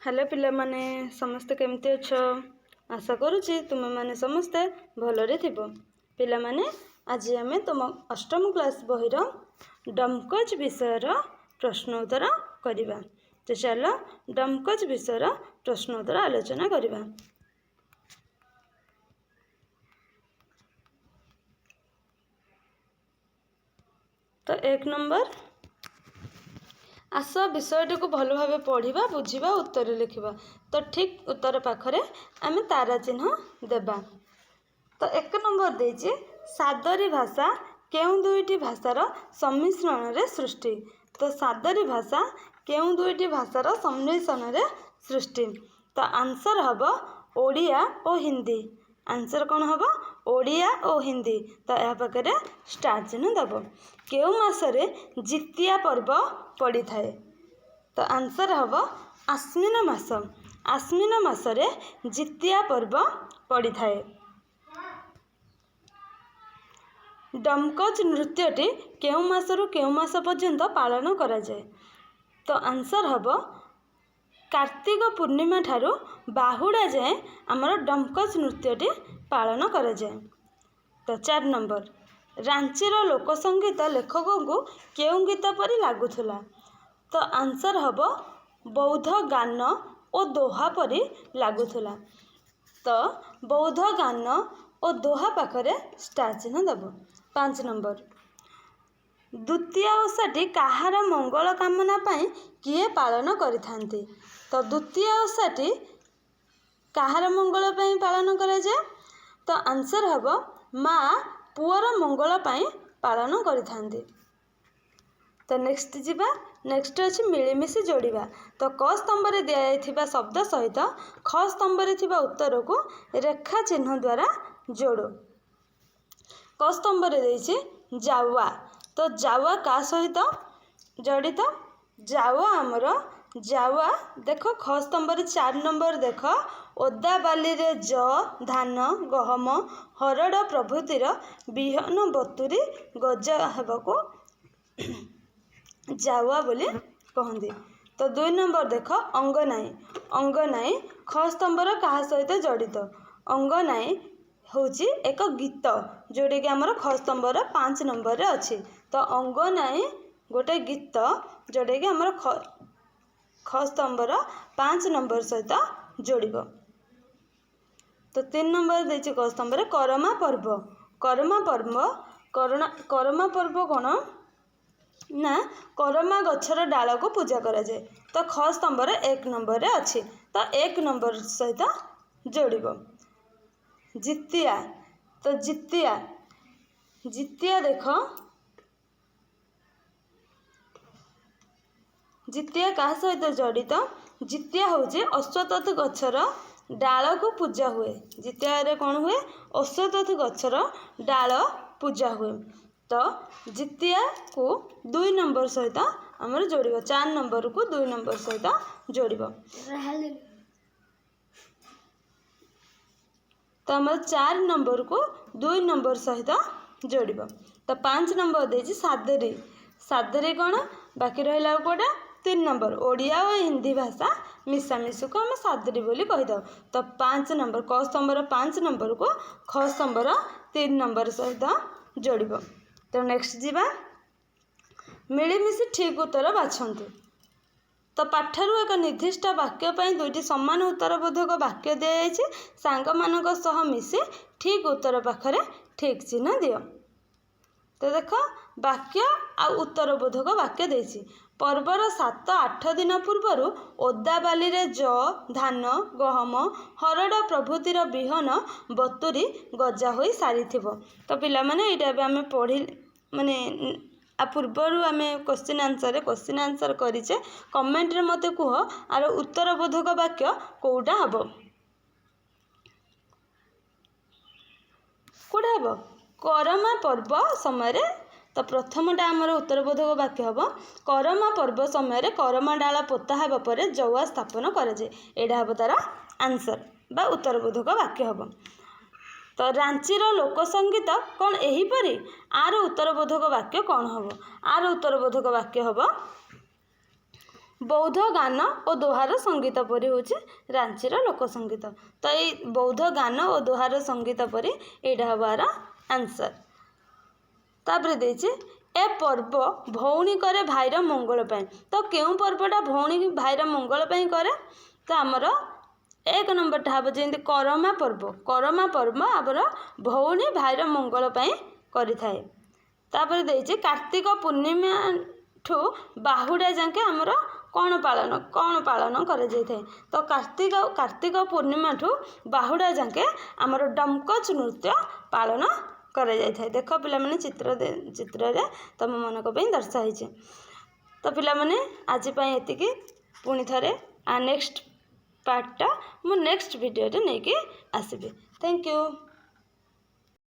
Hello पिला माने समस्ते केमती अछ। आशा करुछि तुम माने समस्ते भलरे थिबो। पिला माने आज आमे तुम अष्टम क्लास बहिर डमकच विषयर प्रश्न उत्तर करिबा। तो चलो डमकच विषयर प्रश्न उत्तर आलोचना करिबा। तो एक नंबर आस विषयटी को भल भाव पढ़ा बुझा उत्तर लिखा। तो ठीक उत्तर पाखरे आमे तारा चिन्ह देबा। तो एक नंबर देछि सादरी भाषा केउं दुईटी भाषार सम्मिश्रण रे सृष्टि। तो सादरी भाषा केउं दुईटी भाषार सम्मिश्रण रे सृष्टि। तो आंसर हबो ओडिया और हिंदी। आंसर कौन हबो ओडिया और हिंदी। तो यह पाखे स्टार चिन्ह दब। केउ मासरे जितिया पर्व पड़ी थाए। तो आंसर हबो आश्विन मास। आश्विन मासरे जितिया पर्व पड़ी थाए। डमकच नृत्यटी केउ मासरु केउ मास पर्यंत पालन करा जाए। तो आंसर हबो कार्तिक पूर्णिमा ठारू बाहुड़ा जाए आमर डमकच नृत्यटी पालन करा जाए। तो 4 नंबर रांचीर लोकसंगीत लेखक को केउ गीत परी लागुथुला। तो आंसर हबो बौद्ध गान और दोहा परी लागुथुला। तो बौद्ध गान और दोहा पाखरे स्टार चिन्ह दब। 5 नंबर द्वितीय ओषाटी काहार मंगल कामना पाई किए पालन करिथांती। तो द्वितीय ओषाटी काहार मंगल पाई पालन करा जाए। तो आंसर हबो माँ पुअर मंगल पाई पालन करिथांती। तो नेक्स्ट जीवा। नेक्स्ट अछि मिलीमिशी जोड़िबा। तो क स्तंभ रे दिया जाइथिबा शब्द सहित ख स्तंभ रे थिबा उत्तर को रेखा चिन्ह द्वारा जोड़ो। क स्तंभ रे देछि जावा। तो जावा का सहित जड़ित जावा आमर जावा देख ख स्तंभ रे 4 नंबर देख ओदा बाली रे ज धान गहम हरड़ प्रभृतिर बिहन बतुरी गजा हेबाको जावा बोली कहंदी। तो 2 नंबर देख अंगनाई। अंगनाई ख स्तंभर कहा सहित जड़ित। अंगनाई होची एक गीत जोड़े कि आमर ख स्तंभर 5 नंबर रे अछि। तो अंगनाई गोटे गीत जोड़े कि आमर ख स्तंभर 5 नंबर सहित जोड़िबो। तो 3 नंबर देछि क स्तंभ रे करमा पर्व। करमा पर्व करमा पर्व कोन ना करमा गछर डाल को पूजा करा जाए। तो ख स्तंभ रे 1 नंबर रे अछि। तो 1 नंबर सहित जोड़िबो। जितिया। तो जितिया जितिया देख जितिया का सहित जड़ित। जितिया होचे अश्वत्थ गछर डाल को पूजा हुए। जितिया रे कौन हुए अश्वत्थ गछर डाल पूजा हुए। तो जितिया को 2 नंबर सहित आमर जोड़िबो। 4 नंबर को 2 नंबर सहित जोड़िबो। तो आमर 4 नंबर को 2 नंबर सहित जोड़िबो। तो 5 नंबर देछि सादरी। सादरी कौन बाकी रहिला कोटा 3 नंबर ओडिया और हिंदी भाषा मिशामिशी को हम सादरी बोली कहीदे। तो 5 नंबर क स्तंभर 5 नंबर को ख स्तंभर 3 नंबर सहित जोड़िबो। तो नेक्स्ट जीवा मिलीमिशी ठीक उत्तर बाछंतु। तो पाठरू एक निर्दिष्ट वाक्य पर 2टी समान उत्तरबोधक वाक्य दिया जायछि। सांग मानक सह मिसी ठीक उत्तर पाखरे ठीक चिन्ह दियो। तो देख वाक्य आ उत्तरबोधक वाक्य देछि। पर्वर 7-8 दिन पूर्वर ओदा बाली रे ज धान गहम हरड़ प्रभृतिर बिहन बतुरी गजा होई सारिथिबो। तो पिला माने एटा आमे पढ़ी माने आ पूर्वर आमे क्वेश्चन आंसर करिचे। कमेंट रे मते कुह आर उत्तरबोधक वाक्य कोउटा हबो कोडा हबो करमा पर्व समय। तो प्रथमटा आमर उत्तरबोधक वाक्य हबो करमा पर्व समय करमा डाला पोता हेबा परे जौआ स्थापन करा जाए। एडा हबो तार आंसर बा उत्तरबोधक वाक्य हबो। तो रांचीर लोकसंगीत कौन एहीपरी आर उत्तरबोधक वाक्य कौन हबो। आर उत्तरबोधक वाक्य हबो ବୌଦ୍ଧ ଗାନ ଓ ଦୋହାର ସଙ୍ଗୀତ ପରି ହେଉଛି ରାଞ୍ଚିର ଲୋକସଙ୍ଗୀତ। ତ ଏଇ ବୌଦ୍ଧ ଗାନ ଓ ଦୋହାର ସଙ୍ଗୀତ ପରି ଏଇଟା ହେବ ଆର ଆନ୍ସର। ତାପରେ ଦେଇଛି ଏ ପର୍ବ ଭଉଣୀ କରେ ଭାଇର ମଙ୍ଗଳ ପାଇଁ। ତ କେଉଁ ପର୍ବଟା ଭଉଣୀ ଭାଇର ମଙ୍ଗଳ ପାଇଁ କରେ? ତ ଆମର 1 ନମ୍ବରଟା ହେବ ଯେମିତି କରମା ପର୍ବ। କରମା ପର୍ବ ଆମର ଭଉଣୀ ଭାଇର ମଙ୍ଗଳ ପାଇଁ କରିଥାଏ। ତାପରେ ଦେଇଛି କାର୍ତ୍ତିକ ପୂର୍ଣ୍ଣିମାଠୁ ବାହୁଡ଼ା ଯାକେ ଆମର କ'ଣ ପାଳନ କରାଯାଇଥାଏ? ତ କାର୍ତ୍ତିକ ପୂର୍ଣ୍ଣିମାଠୁ ବାହୁଡ଼ା ଯାକେ ଆମର ଡମକଚ ନୃତ୍ୟ ପାଳନ କରାଯାଇଥାଏ। ଦେଖ ପିଲାମାନେ ଚିତ୍ରରେ ତମମାନଙ୍କ ପାଇଁ ଦର୍ଶା ହେଇଛି। ତ ପିଲାମାନେ ଆଜି ପାଇଁ ଏତିକି। ପୁଣି ଥରେ ନେକ୍ସଟ ପାର୍ଟଟା ମୁଁ ନେକ୍ସଟ ଭିଡ଼ିଓରେ ନେଇକି ଆସିବି। Thank you.